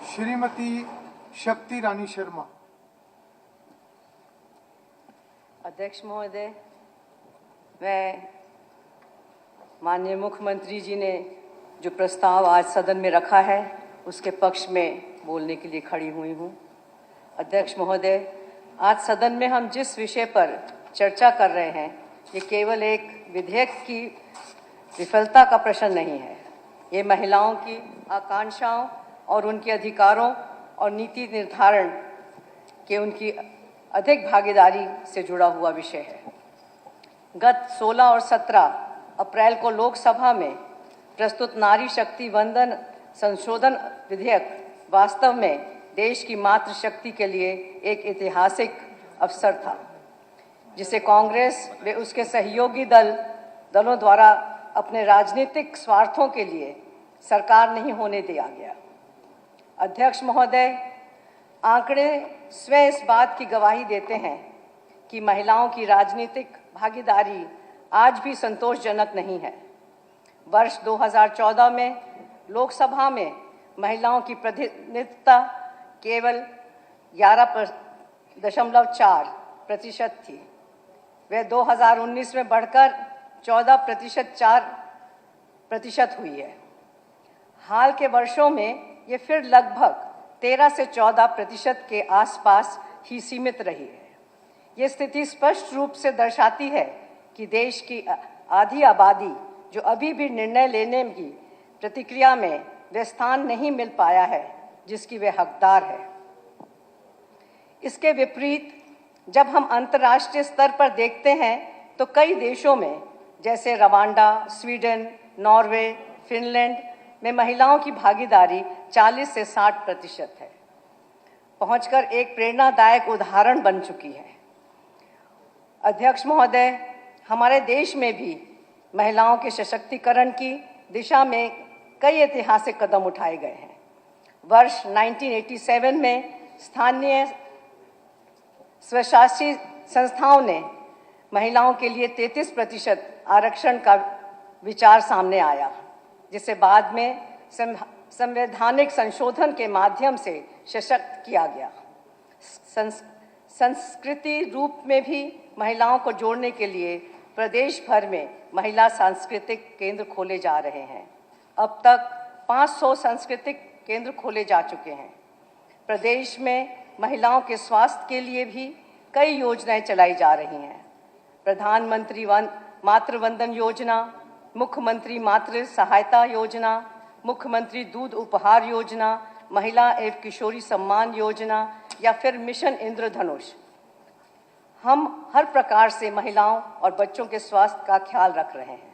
श्रीमती शक्ति रानी शर्मा। अध्यक्ष महोदय, मैं माननीय मुख्यमंत्री जी ने जो प्रस्ताव आज सदन में रखा है उसके पक्ष में बोलने के लिए खड़ी हुई हूँ। अध्यक्ष महोदय, आज सदन में हम जिस विषय पर चर्चा कर रहे हैं ये केवल एक विधेयक की विफलता का प्रश्न नहीं है। ये महिलाओं की आकांक्षाओं और उनके अधिकारों और नीति निर्धारण के उनकी अधिक भागीदारी से जुड़ा हुआ विषय है। गत 16 और 17 अप्रैल को लोकसभा में प्रस्तुत नारी शक्ति वंदन संशोधन विधेयक वास्तव में देश की मातृशक्ति के लिए एक ऐतिहासिक अवसर था, जिसे कांग्रेस व उसके सहयोगी दलों द्वारा अपने राजनीतिक स्वार्थों के लिए सरकार नहीं होने दिया गया। अध्यक्ष महोदय, आंकड़े स्वयं इस बात की गवाही देते हैं कि महिलाओं की राजनीतिक भागीदारी आज भी संतोषजनक नहीं है। वर्ष 2014 में लोकसभा में महिलाओं की प्रतिनिधित्व केवल 11.4% थी। वह 2019 में बढ़कर 14.4% हुई है। हाल के वर्षों में ये फिर लगभग 13 से 14% के आसपास ही सीमित रही है। ये स्थिति स्पष्ट रूप से दर्शाती है कि देश की आधी आबादी जो अभी भी निर्णय लेने की प्रतिक्रिया में वह स्थान नहीं मिल पाया है जिसकी वह हकदार है। इसके विपरीत जब हम अंतर्राष्ट्रीय स्तर पर देखते हैं तो कई देशों में जैसे रवांडा, स्वीडन, नॉर्वे, फिनलैंड में महिलाओं की भागीदारी 40 से 60% है, पहुंचकर एक प्रेरणादायक उदाहरण बन चुकी है। अध्यक्ष महोदय, हमारे देश में भी महिलाओं के सशक्तिकरण की दिशा में कई ऐतिहासिक कदम उठाए गए हैं। वर्ष 1987 में स्थानीय स्वशासी संस्थाओं ने महिलाओं के लिए 33% आरक्षण का विचार सामने आया, जिसे बाद में संवैधानिक संशोधन के माध्यम से सशक्त किया गया। संस्कृति रूप में भी महिलाओं को जोड़ने के लिए प्रदेश भर में महिला सांस्कृतिक केंद्र खोले जा रहे हैं। अब तक 500 सांस्कृतिक केंद्र खोले जा चुके हैं। प्रदेश में महिलाओं के स्वास्थ्य के लिए भी कई योजनाएं चलाई जा रही हैं। प्रधानमंत्री मातृ वंदन योजना, मुख्यमंत्री मातृ सहायता योजना, मुख्यमंत्री दूध उपहार योजना, महिला एवं किशोरी सम्मान योजना या फिर मिशन इंद्रधनुष। हम हर प्रकार से महिलाओं और बच्चों के स्वास्थ्य का ख्याल रख रहे हैं।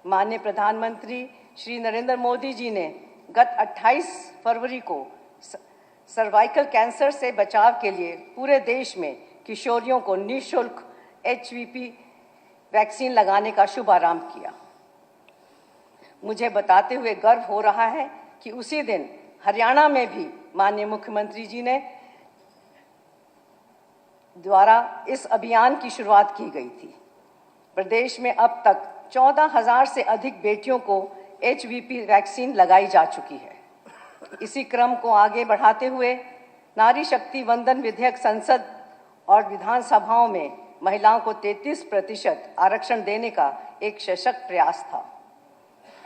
माननीय प्रधानमंत्री श्री नरेंद्र मोदी जी ने गत 28 फरवरी को सर्वाइकल कैंसर से बचाव के लिए पूरे देश में किशोरियों को निःशुल्क HPV वैक्सीन लगाने का शुभारंभ किया। मुझे बताते हुए गर्व हो रहा है कि उसी दिन हरियाणा में भी माननीय मुख्यमंत्री जी ने द्वारा इस अभियान की शुरुआत की गई थी। प्रदेश में अब तक 14,000 से अधिक बेटियों को HPV वैक्सीन लगाई जा चुकी है। इसी क्रम को आगे बढ़ाते हुए नारी शक्ति वंदन विधेयक संसद और विधानसभाओं में महिलाओं को 33% आरक्षण देने का एक सशक्त प्रयास था।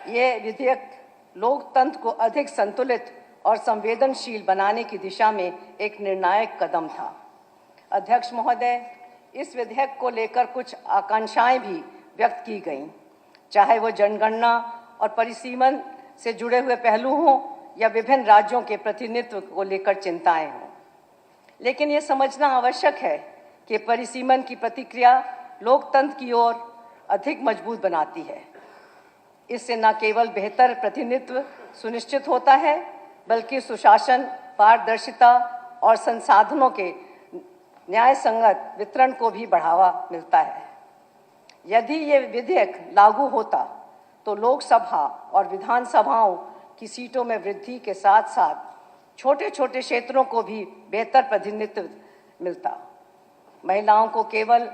ये विधेयक लोकतंत्र को अधिक संतुलित और संवेदनशील बनाने की दिशा में एक निर्णायक कदम था। अध्यक्ष महोदय, इस विधेयक को लेकर कुछ आकांक्षाएं भी व्यक्त की गईं, चाहे वो जनगणना और परिसीमन से जुड़े हुए पहलू हों या विभिन्न राज्यों के प्रतिनिधित्व को लेकर चिंताएं हों। लेकिन ये समझना आवश्यक है कि परिसीमन की प्रतिक्रिया लोकतंत्र की ओर अधिक मजबूत बनाती है। इससे न केवल बेहतर प्रतिनिधित्व सुनिश्चित होता है, बल्कि सुशासन, पारदर्शिता और संसाधनों के न्याय संगत वितरण को भी बढ़ावा मिलता है। यदि ये विधेयक लागू होता तो लोकसभा और विधानसभाओं की सीटों में वृद्धि के साथ साथ छोटे छोटे क्षेत्रों को भी बेहतर प्रतिनिधित्व मिलता। महिलाओं को केवल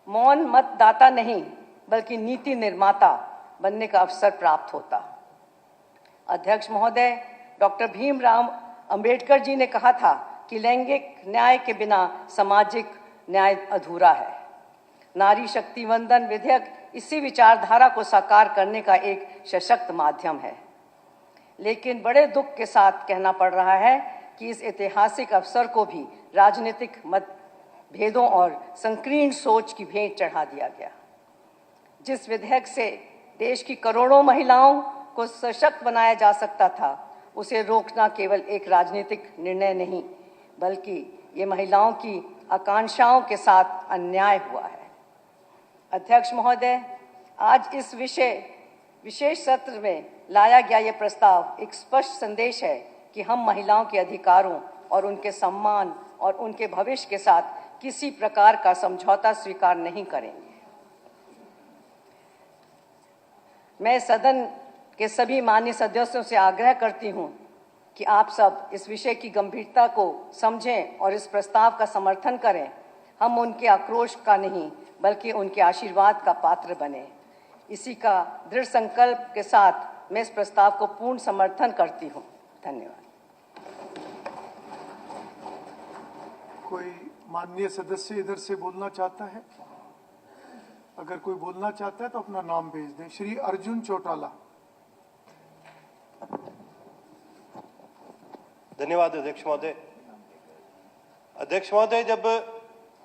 मौन मतदाता नहीं बल्कि नीति निर्माता बनने का अवसर प्राप्त होता। अध्यक्ष महोदय, डॉक्टर भीमराव अंबेडकर जी ने कहा था कि लैंगिक न्याय के बिना सामाजिक न्याय अधूरा है। नारी शक्ति वंदन विधेयक इसी विचारधारा को साकार करने का एक सशक्त माध्यम है। लेकिन बड़े दुख के साथ कहना पड़ रहा है कि इस ऐतिहासिक अवसर को भी राजनीतिक मतभेदों और संकीर्ण सोच की भेंट चढ़ा दिया गया। जिस विधेयक से देश की करोड़ों महिलाओं को सशक्त बनाया जा सकता था, उसे रोकना केवल एक राजनीतिक निर्णय नहीं, बल्कि ये महिलाओं की आकांक्षाओं के साथ अन्याय हुआ है। अध्यक्ष महोदय, आज इस विशेष सत्र में लाया गया ये प्रस्ताव एक स्पष्ट संदेश है कि हम महिलाओं के अधिकारों और उनके सम्मान और उनके भविष्य के साथ किसी प्रकार का समझौता स्वीकार नहीं करेंगे। मैं सदन के सभी माननीय सदस्यों से आग्रह करती हूं कि आप सब इस विषय की गंभीरता को समझें और इस प्रस्ताव का समर्थन करें। हम उनके आक्रोश का नहीं, बल्कि उनके आशीर्वाद का पात्र बने। इसी का दृढ़ संकल्प के साथ मैं इस प्रस्ताव को पूर्ण समर्थन करती हूं। धन्यवाद। कोई माननीय सदस्य इधर से बोलना चाहता है? अगर कोई बोलना चाहता है तो अपना नाम भेज दें। श्री अर्जुन चौटाला। धन्यवाद अध्यक्ष महोदय। अध्यक्ष महोदय, जब